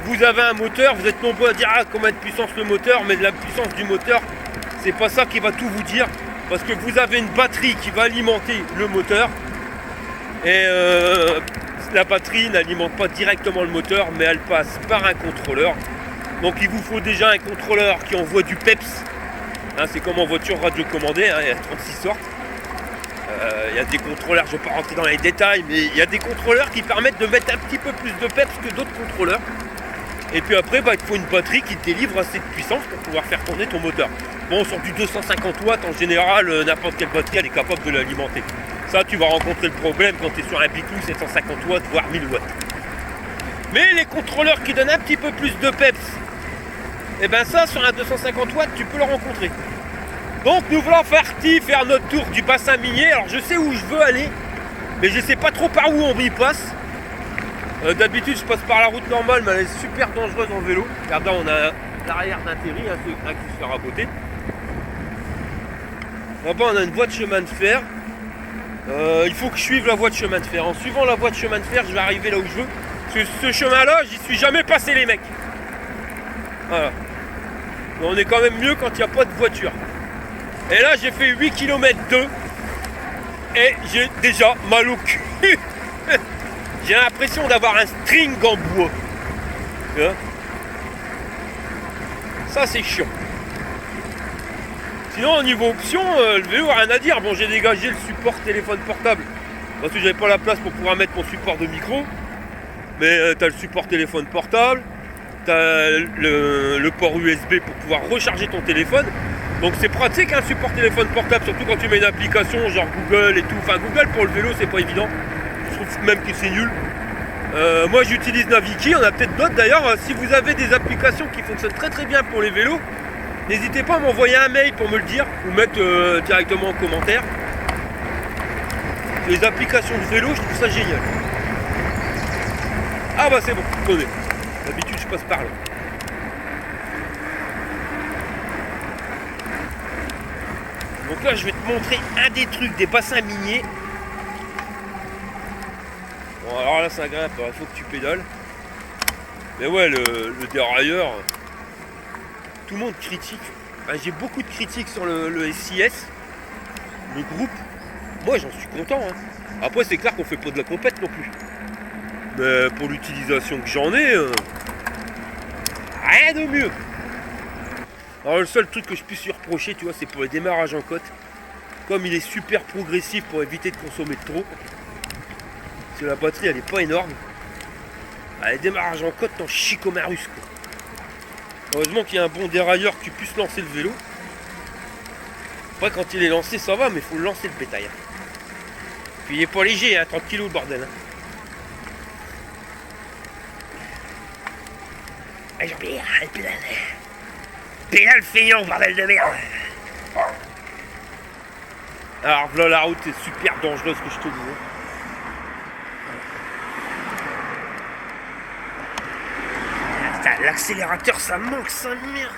vous avez un moteur, vous êtes nombreux à dire ah, combien de puissance le moteur, mais la puissance du moteur, c'est pas ça qui va tout vous dire, parce que vous avez une batterie qui va alimenter le moteur, et la batterie n'alimente pas directement le moteur, mais elle passe par un contrôleur. Donc il vous faut déjà un contrôleur qui envoie du PEPS, hein, c'est comme en voiture radiocommandée, hein, il y a 36 sortes. Il y a des contrôleurs, je ne vais pas rentrer dans les détails, mais il y a des contrôleurs qui permettent de mettre un petit peu plus de peps que d'autres contrôleurs. Et puis après, bah, il faut une batterie qui te délivre assez de puissance pour pouvoir faire tourner ton moteur. Bon, sur du 250 watts, en général, n'importe quelle batterie, elle est capable de l'alimenter. Ça, tu vas rencontrer le problème quand tu es sur un biclou 750 watts, voire 1000 watts. Mais les contrôleurs qui donnent un petit peu plus de peps, et ben ça, sur un 250 watts, tu peux le rencontrer. Donc nous voulons faire notre tour du bassin minier. Alors je sais où je veux aller, mais je sais pas trop par où on y passe. D'habitude je passe par la route normale, mais elle est super dangereuse en vélo. Regarde là, on a l'arrière d'un terri, un qui se fait raboter. Là-bas on a une voie de chemin de fer. Il faut que je suive la voie de chemin de fer. En suivant la voie de chemin de fer, je vais arriver là où je veux. Parce que ce chemin-là, j'y suis jamais passé les mecs. Voilà. Mais on est quand même mieux quand il n'y a pas de voiture. Et là j'ai fait 8 km 2 et j'ai déjà mal au cul. J'ai l'impression d'avoir un string en bois. Ça c'est chiant. Sinon au niveau option, le vélo rien à dire. Bon, j'ai dégagé le support téléphone portable parce que j'avais pas la place pour pouvoir mettre mon support de micro. Mais t'as le support téléphone portable, t'as le port USB pour pouvoir recharger ton téléphone. Donc c'est pratique un support téléphone portable, surtout quand tu mets une application genre Google et tout. Enfin Google pour le vélo c'est pas évident. Je trouve même que c'est nul. Moi j'utilise Naviki, on a peut-être d'autres d'ailleurs. Si vous avez des applications qui fonctionnent très très bien pour les vélos, n'hésitez pas à m'envoyer un mail pour me le dire ou mettre directement en commentaire. Les applications de vélo, je trouve ça génial. Ah bah c'est bon, je connais. D'habitude je passe par là. Donc là je vais te montrer un des trucs des bassins miniers. Bon alors là ça grimpe, il faut que tu pédales. Mais ouais le dérailleur, tout le monde critique. Enfin, j'ai beaucoup de critiques sur le SIS, le groupe. Moi j'en suis content. Hein. Après c'est clair qu'on fait pas de la compète non plus. Mais pour l'utilisation que j'en ai, rien de mieux. Alors le seul truc que je puisse lui reprocher, tu vois, c'est pour les démarrages en côte. Comme il est super progressif pour éviter de consommer de trop. Parce que la batterie elle est pas énorme. Elle démarrage en côte, t'en chies comme un russe quoi. Heureusement qu'il y a un bon dérailleur que tu puisses lancer le vélo. Après quand il est lancé ça va, mais il faut le lancer le bétail. Puis il est pas léger, hein, 30 kg le bordel. Hein. Allez Jean-Pierre, elle pédale. Pédale feignant, bordel de merde. Alors là la route est super dangereuse que je te disais. L'accélérateur ça manque sa merde.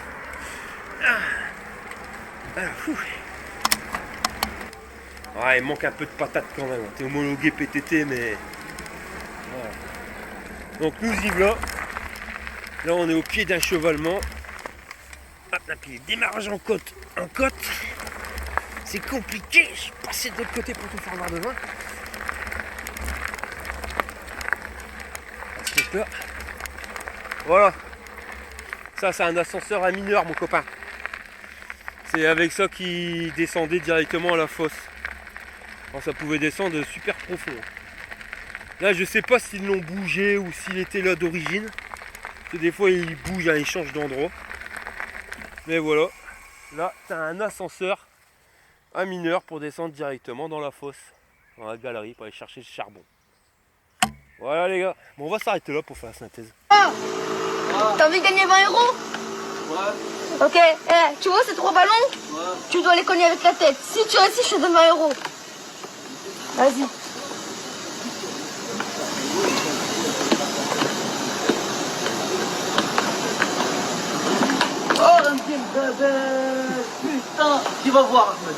Ouais il manque un peu de patate quand même. T'es homologué PTT mais. Voilà. Donc nous y voilà. Là on est au pied d'un chevalement. Hop là puis démarrage en côte. En côte. C'est compliqué. Je suis passé de l'autre côté pour tout faire voir devant. Parce que là. Voilà. Ça c'est un ascenseur à mineur mon copain. C'est avec ça qu'il descendait directement à la fosse. Alors, ça pouvait descendre super profond. Là je sais pas s'ils l'ont bougé ou s'il était là d'origine. Parce que des fois il bouge, hein, il change d'endroit. Mais voilà. Là t'as un ascenseur à mineur pour descendre directement dans la fosse. Dans la galerie pour aller chercher le charbon. Voilà les gars. Bon on va s'arrêter là pour faire la synthèse. T'as envie de gagner 20 euros? Ouais. Ok, tu vois ces 3 ballons? Ouais. Tu dois les cogner avec la tête. Si tu réussis, je te donne 20 euros. Vas-y. Oh, un petit bébé. Putain, tu vas voir, Ahmed.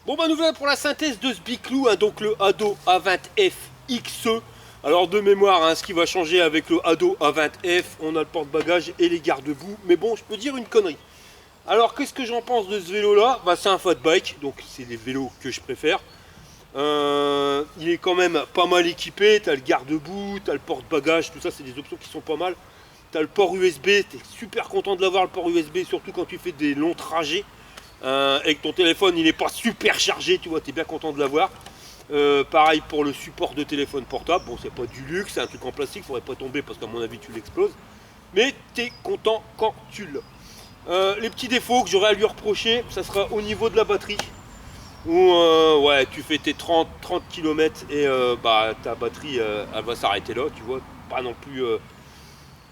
Bon bah nous voilà pour la synthèse de ce Biclou, hein, donc le Ado A20F XE. Alors de mémoire, hein, ce qui va changer avec le Ado A20F, on a le porte-bagages et les garde-boue. Mais bon, je peux dire une connerie. Alors qu'est-ce que j'en pense de ce vélo là? Bah c'est un fat bike, donc c'est les vélos que je préfère. Il est quand même pas mal équipé, t'as le garde-boue, t'as le porte-bagages, tout ça c'est des options qui sont pas mal. T'as le port USB, t'es super content de l'avoir le port USB, surtout quand tu fais des longs trajets. Et que ton téléphone il n'est pas super chargé, tu vois, t'es bien content de l'avoir. Pareil pour le support de téléphone portable, bon c'est pas du luxe, c'est un truc en plastique, faudrait pas tomber parce qu'à mon avis tu l'exploses. Mais t'es content quand tu l'as. Les petits défauts que j'aurais à lui reprocher, ça sera au niveau de la batterie. Où ouais tu fais tes 30 km et bah ta batterie elle va s'arrêter là, tu vois, pas non plus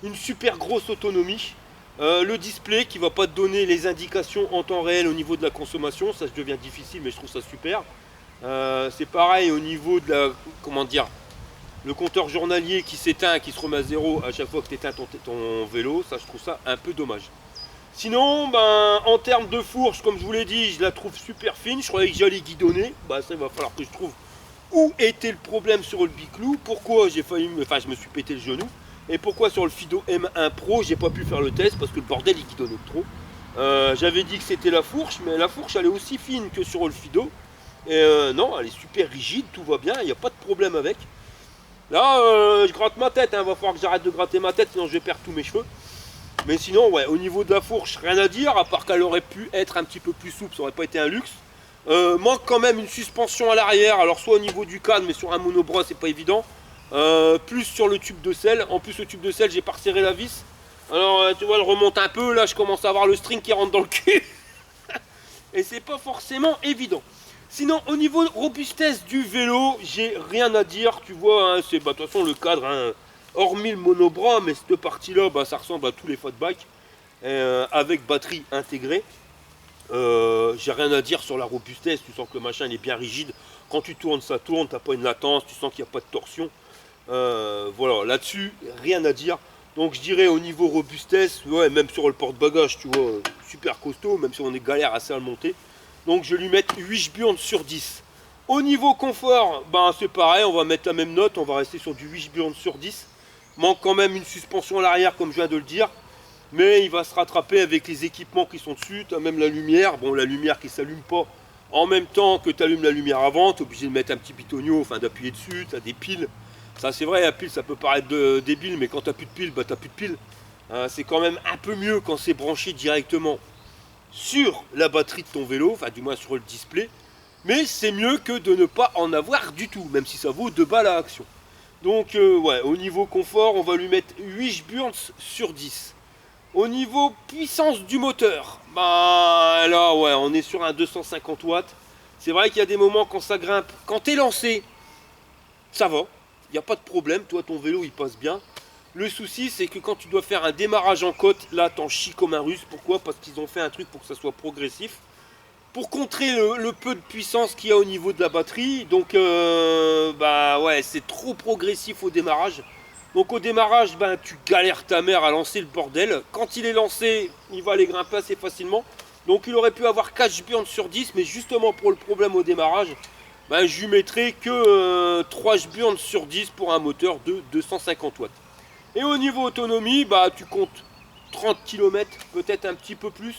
une super grosse autonomie. Le display qui va pas te donner les indications en temps réel au niveau de la consommation, ça devient difficile mais je trouve ça super. C'est pareil au niveau de la, comment dire, le compteur journalier qui s'éteint, qui se remet à zéro à chaque fois que tu éteins ton vélo, ça je trouve ça un peu dommage. Sinon, ben, en termes de fourche, comme je vous l'ai dit, je la trouve super fine, je croyais que j'allais guidonner, bah ça il va falloir que je trouve où était le problème sur le Biclou, pourquoi j'ai failli, enfin je me suis pété le genou, et pourquoi sur le Fido M1 Pro j'ai pas pu faire le test parce que le bordel il guidonnait trop. J'avais dit que c'était la fourche, mais la fourche elle est aussi fine que sur le Fido. Et non, elle est super rigide, tout va bien, il n'y a pas de problème avec. Là, je gratte ma tête, hein, va falloir que j'arrête de gratter ma tête, sinon je vais perdre tous mes cheveux. Mais sinon, ouais, au niveau de la fourche, rien à dire, à part qu'elle aurait pu être un petit peu plus souple, ça aurait pas été un luxe. Manque quand même une suspension à l'arrière, alors soit au niveau du cadre, mais sur un monobras, c'est pas évident. Plus sur le tube de selle, en plus le tube de selle, j'ai pas resserré la vis. Alors, tu vois, elle remonte un peu, là, je commence à avoir le string qui rentre dans le cul. Et c'est pas forcément évident. Sinon, au niveau de robustesse du vélo, j'ai rien à dire. Tu vois, hein, c'est de toute façon le cadre, hein, hormis le monobras, mais cette partie-là, bah, ça ressemble à tous les fat bikes avec batterie intégrée. J'ai rien à dire sur la robustesse. Tu sens que le machin il est bien rigide. Quand tu tournes, ça tourne. T'as pas une latence. Tu sens qu'il n'y a pas de torsion. Voilà, là-dessus, rien à dire. Donc je dirais au niveau robustesse, ouais, même sur le porte-bagages, tu vois, super costaud, même si on est galère assez à le monter. Donc je vais lui mettre 8 burnes sur 10. Au niveau confort, ben c'est pareil, on va mettre la même note, on va rester sur du 8 burnes sur 10. Manque quand même une suspension à l'arrière comme je viens de le dire. Mais il va se rattraper avec les équipements qui sont dessus. Tu as même la lumière, bon la lumière qui ne s'allume pas en même temps que tu allumes la lumière avant. Tu es obligé de mettre un petit pitonio, enfin d'appuyer dessus, tu as des piles. Ça c'est vrai, la pile ça peut paraître débile, mais quand tu n'as plus de pile, bah tu n'as plus de pile. C'est quand même un peu mieux quand c'est branché directement. sur la batterie de ton vélo, enfin du moins sur le display, mais c'est mieux que de ne pas en avoir du tout, même si ça vaut 2 balles à Action. Donc ouais, au niveau confort, on va lui mettre 8 Burns sur 10. Au niveau puissance du moteur, bah là ouais, on est sur un 250 watts. C'est vrai qu'il y a des moments quand ça grimpe, quand tu es lancé, ça va, il n'y a pas de problème, toi ton vélo il passe bien. Le souci c'est que quand tu dois faire un démarrage en côte, là t'en chies comme un russe. Pourquoi? Parce qu'ils ont fait un truc pour que ça soit progressif. Pour contrer le peu de puissance qu'il y a au niveau de la batterie. Donc bah ouais, c'est trop progressif au démarrage. Donc au démarrage, ben, tu galères ta mère à lancer le bordel. Quand il est lancé, il va aller grimper assez facilement. Donc il aurait pu avoir 4 burns sur 10, mais justement pour le problème au démarrage, ben, je lui mettrai que 3 burns sur 10 pour un moteur de 250 watts. Et au niveau autonomie, bah, tu comptes 30 km, peut-être un petit peu plus.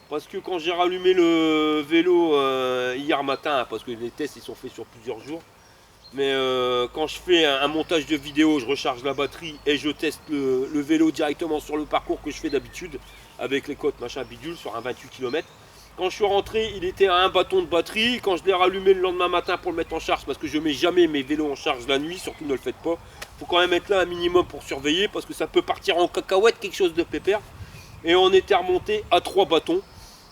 Parce que quand j'ai rallumé le vélo hier matin, parce que les tests ils sont faits sur plusieurs jours, mais quand je fais un montage de vidéo, je recharge la batterie et je teste le vélo directement sur le parcours que je fais d'habitude, avec les côtes machin bidule sur un 28 km. Quand je suis rentré, il était à un bâton de batterie. Quand je l'ai rallumé le lendemain matin pour le mettre en charge, parce que je mets jamais mes vélos en charge la nuit, surtout ne le faites pas. Il faut quand même être là un minimum pour surveiller, parce que ça peut partir en cacahuète, quelque chose de pépère. Et on était remonté à 3 bâtons.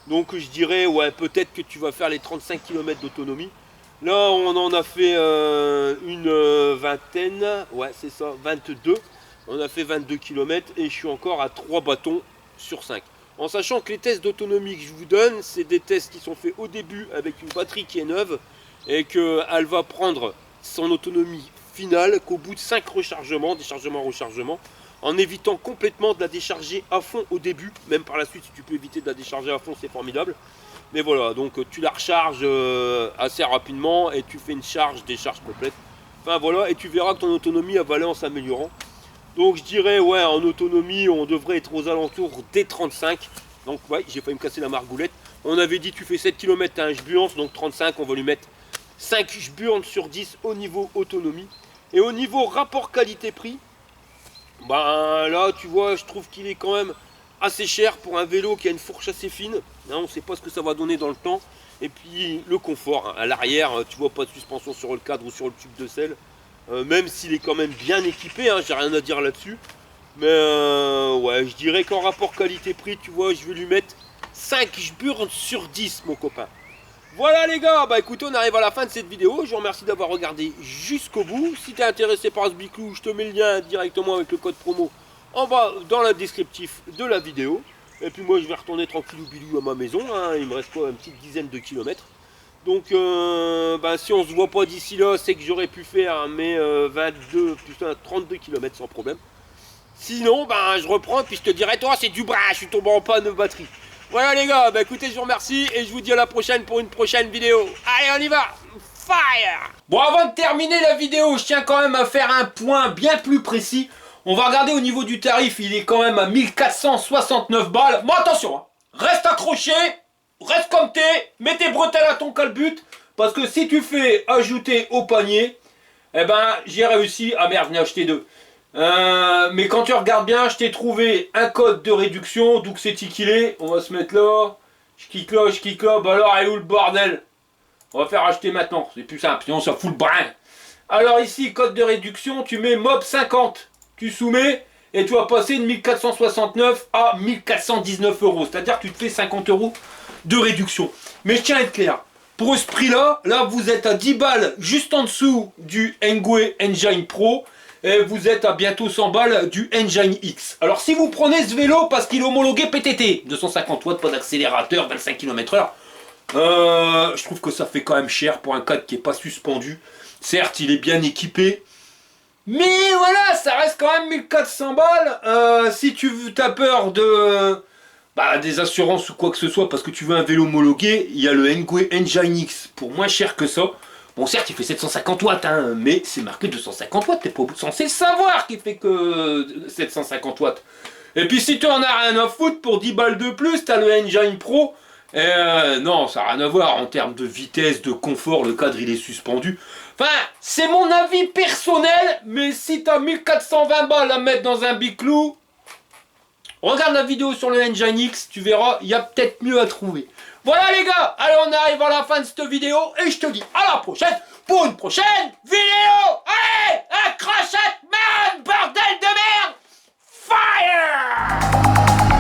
Donc je dirais, ouais, peut-être que tu vas faire les 35 km d'autonomie. Là, on en a fait une vingtaine, ouais, c'est ça, 22. On a fait 22 km et je suis encore à 3 bâtons sur 5. En sachant que les tests d'autonomie que je vous donne, c'est des tests qui sont faits au début avec une batterie qui est neuve et qu'elle va prendre son autonomie finale qu'au bout de 5 rechargements, déchargements, en évitant complètement de la décharger à fond au début. Même par la suite, si tu peux éviter de la décharger à fond, c'est formidable. Mais voilà, donc tu la recharges assez rapidement et tu fais une décharge complète. Enfin voilà, et tu verras que ton autonomie va aller en s'améliorant. Donc je dirais, ouais, en autonomie, on devrait être aux alentours des 35. Donc ouais, j'ai failli me casser la margoulette. On avait dit tu fais 7 km à un burns, donc 35, on va lui mettre 5 burns sur 10 au niveau autonomie. Et au niveau rapport qualité-prix, ben là tu vois, je trouve qu'il est quand même assez cher pour un vélo qui a une fourche assez fine. Hein, on ne sait pas ce que ça va donner dans le temps. Et puis le confort, hein, à l'arrière, tu vois pas de suspension sur le cadre ou sur le tube de selle. Même s'il est quand même bien équipé, hein, j'ai rien à dire là-dessus. Mais ouais, je dirais qu'en rapport qualité-prix, tu vois, je vais lui mettre 5 burns sur 10, mon copain. Voilà les gars, bah écoutez, on arrive à la fin de cette vidéo. Je vous remercie d'avoir regardé jusqu'au bout. Si tu es intéressé par ce biclou, je te mets le lien directement avec le code promo en bas dans le descriptif de la vidéo. Et puis moi je vais retourner tranquillou bilou à ma maison, hein. Il me reste quoi, une petite dizaine de kilomètres. Donc bah, si on se voit pas d'ici là, c'est que j'aurais pu faire mes 22, putain 32 km sans problème. Sinon bah, je reprends et puis je te dirai, toi c'est du bras, je suis tombé en panne de batterie. Voilà les gars, bah écoutez, je vous remercie et je vous dis à la prochaine pour une prochaine vidéo. Allez, on y va. Fire! Bon, avant de terminer la vidéo, je tiens quand même à faire un point bien plus précis. On va regarder au niveau du tarif, il est quand même à 1469 balles. Bon, attention, hein. Reste accroché, reste comme t'es, mets tes bretelles à ton calbut. Parce que si tu fais ajouter au panier, eh ben, j'ai réussi. Ah merde, j'en ai acheté 2. Mais quand tu regardes bien, je t'ai trouvé un code de réduction. D'où que c'est tiquilé. On va se mettre là. Je clique là. Bah alors, elle est où le bordel? On va faire acheter maintenant. C'est plus simple, sinon ça fout le brin. Alors ici, code de réduction, tu mets MOB 50. Tu soumets et tu vas passer de 1469 à 1419 euros. C'est-à-dire que tu te fais 50 euros de réduction. Mais je tiens à être clair. Pour ce prix-là, là vous êtes à 10 balles juste en dessous du Engwe Engine Pro. Et vous êtes à bientôt 100 balles du Engine X. Alors si vous prenez ce vélo parce qu'il est homologué PTT, 250 watts, pas d'accélérateur, 25 km/h, je trouve que ça fait quand même cher pour un cadre qui n'est pas suspendu. Certes, il est bien équipé. Mais voilà, ça reste quand même 1400 balles. Si tu as peur de des assurances ou quoi que ce soit, parce que tu veux un vélo homologué, il y a le Engwe Engine X pour moins cher que ça. Bon, certes, il fait 750 watts, hein, mais c'est marqué 250 watts. T'es pas censé le savoir qu'il fait que 750 watts. Et puis si tu en as rien à foutre, pour 10 balles de plus, t'as le Engine Pro. Non, ça n'a rien à voir en termes de vitesse, de confort, le cadre il est suspendu. Enfin, c'est mon avis personnel, mais si t'as 1420 balles à mettre dans un biclou, Regarde la vidéo sur le Engine X, tu verras, il y a peut-être mieux à trouver. Voilà les gars, allez on arrive à la fin de cette vidéo et je te dis à la prochaine pour une prochaine vidéo. Allez, un crochet man, bordel de merde. Fire!